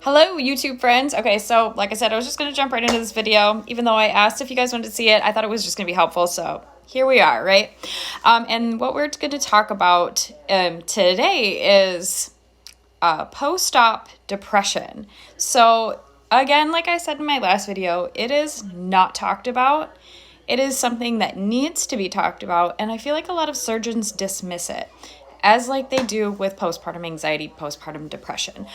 Hello, YouTube friends. Okay, so like I said, I was just going to jump right into this video. Even though I asked if you guys wanted to see it, I thought it was just going to be helpful. So here we are, right? And what we're going to talk about today is post-op depression. So again, like I said in my last video, it is not talked about. It is something that needs to be talked about. And I feel like a lot of surgeons dismiss it, as like they do with postpartum anxiety, postpartum depression.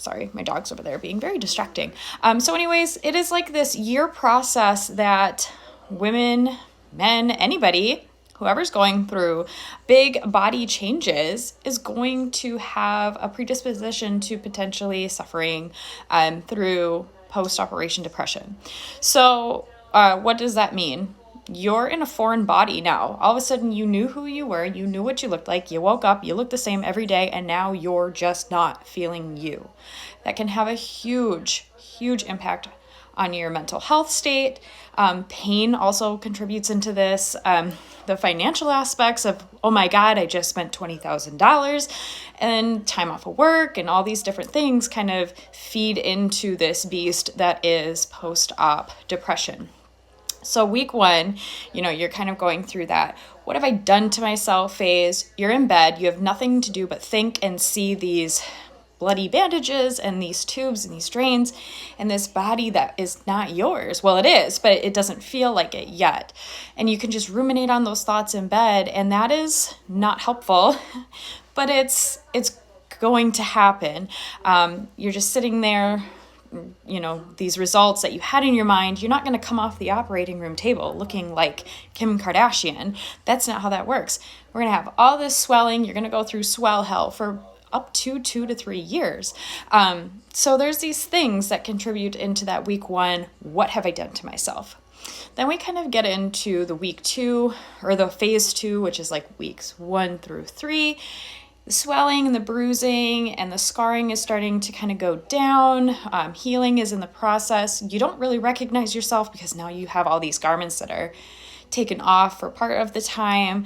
Sorry, my dog's over there being very distracting. So anyways, it is like this year process that women, men, anybody, whoever's going through big body changes is going to have a predisposition to potentially suffering through post-operation depression. So what does that mean? You're in a foreign body now. All of a sudden, you knew who you were, you knew what you looked like, you woke up, you looked the same every day, and now you're just not feeling you. That can have a huge, huge impact on your mental health state. Pain also contributes into this. The financial aspects of, oh my God, I just spent $20,000, and time off of work and all these different things kind of feed into this beast that is post-op depression. So week one, you're kind of going through that, what have I done to myself phase. You're in bed, you have nothing to do but think and see these bloody bandages and these tubes and these drains and this body that is not yours. Well, it is, but it doesn't feel like it yet. And you can just ruminate on those thoughts in bed, and that is not helpful, but it's going to happen. You're just sitting there, these results that you had in your mind. You're not going to come off the operating room table looking like Kim Kardashian. That's not how that works. We're going to have all this swelling. You're going to go through swell hell for up to 2 to 3 years. So there's these things that contribute into that week one. What have I done to myself? Then we kind of get into the week two, or the phase two, which is like weeks 1 through 3. The swelling and the bruising and the scarring is starting to kind of go down. Healing is in the process. You don't really recognize yourself because now you have all these garments that are taken off for part of the time.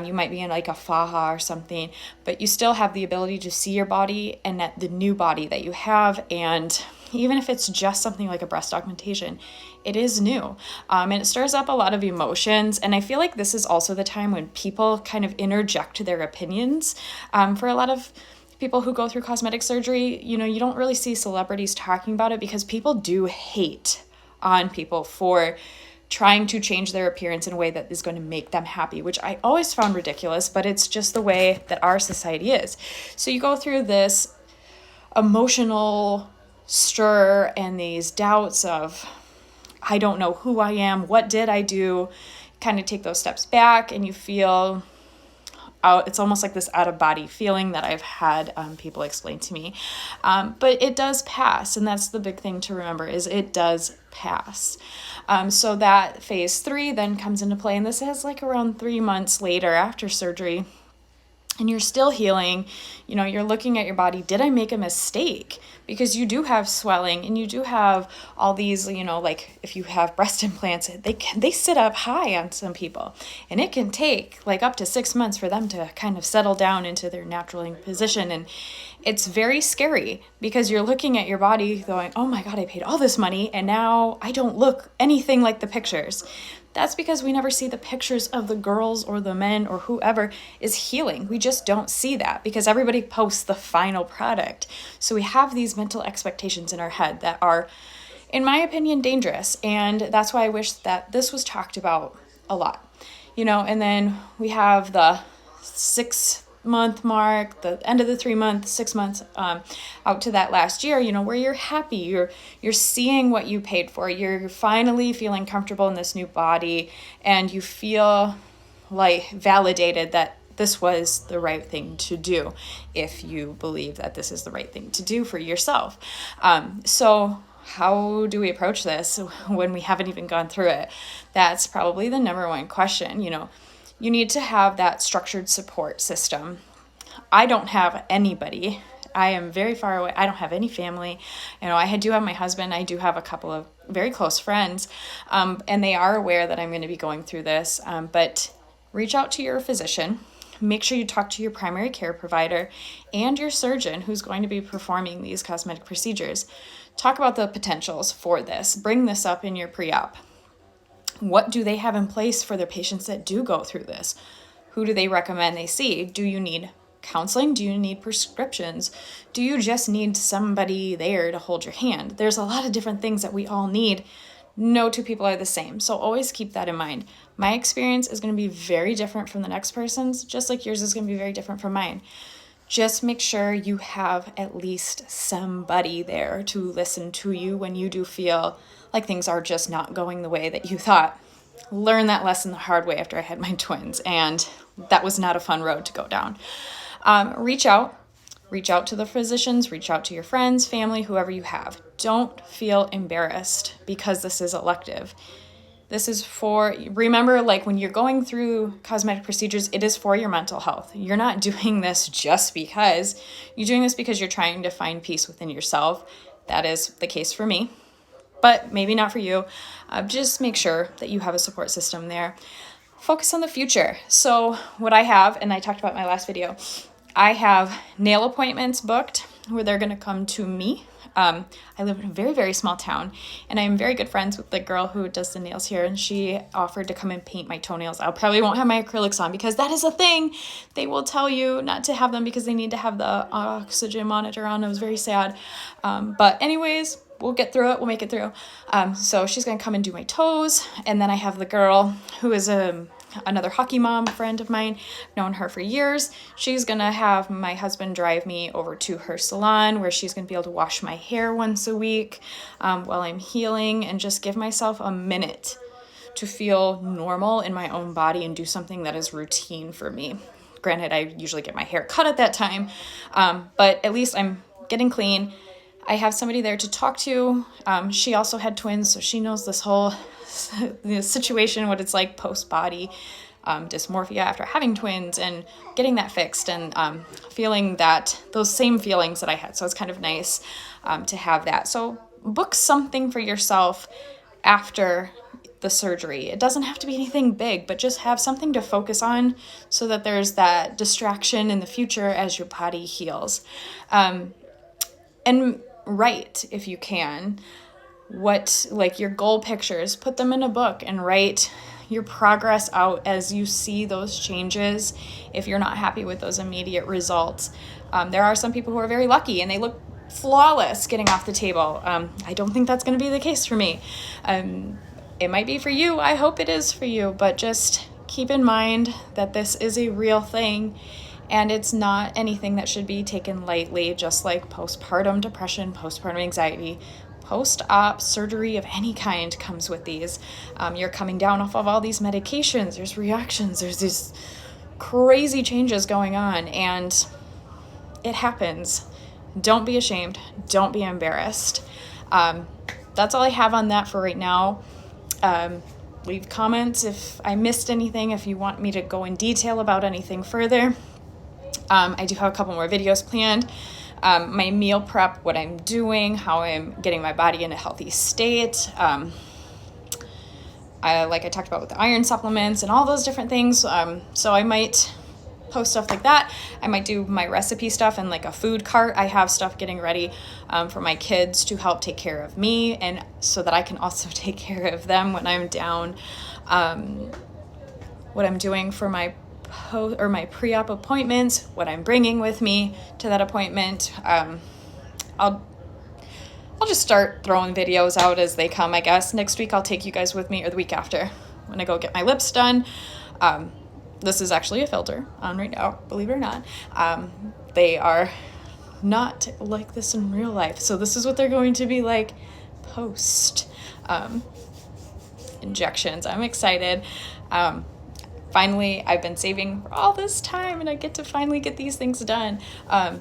You might be in like a faja or something, but you still have the ability to see your body and that the new body that you have. And even if it's just something like a breast augmentation, it is new. And it stirs up a lot of emotions. And I feel like this is also the time when people kind of interject their opinions. For a lot of people who go through cosmetic surgery, you don't really see celebrities talking about it because people do hate on people for trying to change their appearance in a way that is going to make them happy, which I always found ridiculous, but it's just the way that our society is. So you go through this emotional stir and these doubts of, I don't know who I am, what did I do? Kind of take those steps back and you feel out. It's almost like this out of body feeling that I've had people explain to me. But it does pass. And that's the big thing to remember is it does pass. So that phase 3 then comes into play. And this is like around 3 months later after surgery. And you're still healing, you're looking at your body. Did I make a mistake? Because you do have swelling and you do have all these, like if you have breast implants, they sit up high on some people. And it can take like up to 6 months for them to kind of settle down into their natural position. And it's very scary because you're looking at your body going, oh my God, I paid all this money and now I don't look anything like the pictures. That's because we never see the pictures of the girls or the men or whoever is healing. We just don't see that because everybody posts the final product. So we have these mental expectations in our head that are, in my opinion, dangerous. And that's why I wish that this was talked about a lot. And then we have the 6-month mark, the end of the 3 month, 6 months, out to that last year, where you're happy, you're seeing what you paid for, you're finally feeling comfortable in this new body, and you feel like validated that this was the right thing to do, if you believe that this is the right thing to do for yourself. So how do we approach this when we haven't even gone through it? That's probably the number one question. You need to have that structured support system. I don't have anybody. I am very far away. I don't have any family. I do have my husband. I do have a couple of very close friends, and they are aware that I'm going to be going through this. But reach out to your physician. make sure you talk to your primary care provider and your surgeon who's going to be performing these cosmetic procedures. Talk about the potentials for this. Bring this up in your pre-op. What do they have in place for their patients that do go through this? Who do they recommend they see? Do you need counseling? Do you need prescriptions? Do you just need somebody there to hold your hand? There's a lot of different things that we all need. No two people are the same. So always keep that in mind. My experience is going to be very different from the next person's, just like yours is going to be very different from mine. Just make sure you have at least somebody there to listen to you when you do feel like things are just not going the way that you thought. Learn that lesson the hard way after I had my twins, and that was not a fun road to go down. Reach out to the physicians, reach out to your friends, family, whoever you have. Don't feel embarrassed because this is elective. This is remember, like when you're going through cosmetic procedures, it is for your mental health. You're not doing this just because. You're doing this because you're trying to find peace within yourself. That is the case for me, but maybe not for you. Just make sure that you have a support system there. Focus on the future. So what I have, and I talked about in my last video, I have nail appointments booked where they're going to come to me. I live in a very, very small town, and I'm very good friends with the girl who does the nails here, and she offered to come and paint my toenails. I probably won't have my acrylics on because that is a thing. They will tell you not to have them because they need to have the oxygen monitor on. It was very sad. But anyways, we'll get through it. We'll make it through. So she's going to come and do my toes, and then I have the girl who is another hockey mom friend of mine, known her for years. She's gonna have my husband drive me over to her salon where she's gonna be able to wash my hair once a week while I'm healing, and just give myself a minute to feel normal in my own body and do something that is routine for me. Granted, I usually get my hair cut at that time, but at least I'm getting clean. I have somebody there to talk to. She also had twins, so she knows this whole situation, what it's like post-body dysmorphia after having twins, and getting that fixed, and feeling those same feelings that I had. So it's kind of nice to have that. So book something for yourself after the surgery. It doesn't have to be anything big, but just have something to focus on so that there's that distraction in the future as your body heals. And write, if you can, like your goal pictures, put them in a book and write your progress out as you see those changes if you're not happy with those immediate results. There are some people who are very lucky and they look flawless getting off the table. I don't think that's going to be the case for me. It might be for you. I hope it is for you, but just keep in mind that this is a real thing, and it's not anything that should be taken lightly, just like postpartum depression, postpartum anxiety. Post-op surgery of any kind comes with these. You're coming down off of all these medications. There's reactions. There's these crazy changes going on, and it happens. Don't be ashamed. Don't be embarrassed. That's all I have on that for right now. Leave comments if I missed anything, if you want me to go in detail about anything further. I do have a couple more videos planned. My meal prep, what I'm doing, how I'm getting my body in a healthy state. Like I talked about with the iron supplements and all those different things. So I might post stuff like that. I might do my recipe stuff and like a food cart. I have stuff getting ready for my kids to help take care of me, and so that I can also take care of them when I'm down. What I'm doing for my pre-op appointments, what I'm bringing with me to that appointment. I'll just start throwing videos out as they come, I guess. Next week I'll take you guys with me, or the week after, when I go get my lips done. This is actually a filter on right now, believe it or not. They are not like this in real life, so this is what they're going to be like post injections. I'm excited. Finally, I've been saving for all this time, and I get to finally get these things done.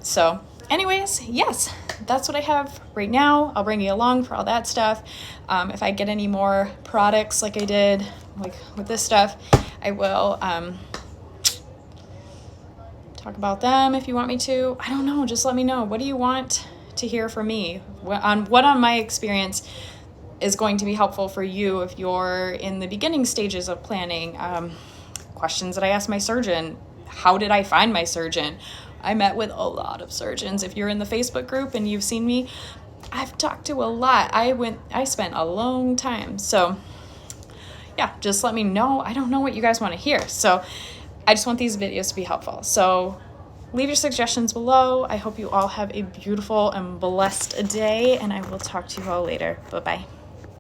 So anyways, yes, that's what I have right now. I'll bring you along for all that stuff. If I get any more products like I did, like with this stuff, I will talk about them if you want me to. I don't know, just let me know. What do you want to hear from me? What on my experience is going to be helpful for you if you're in the beginning stages of planning? Questions that I asked my surgeon, how did I find my surgeon? I met with a lot of surgeons. If you're in the Facebook group and you've seen me, I've talked to a lot. I spent a long time. So yeah, just let me know. I don't know what you guys want to hear. So I just want these videos to be helpful. So leave your suggestions below. I hope you all have a beautiful and blessed day, and I will talk to you all later. Bye-bye.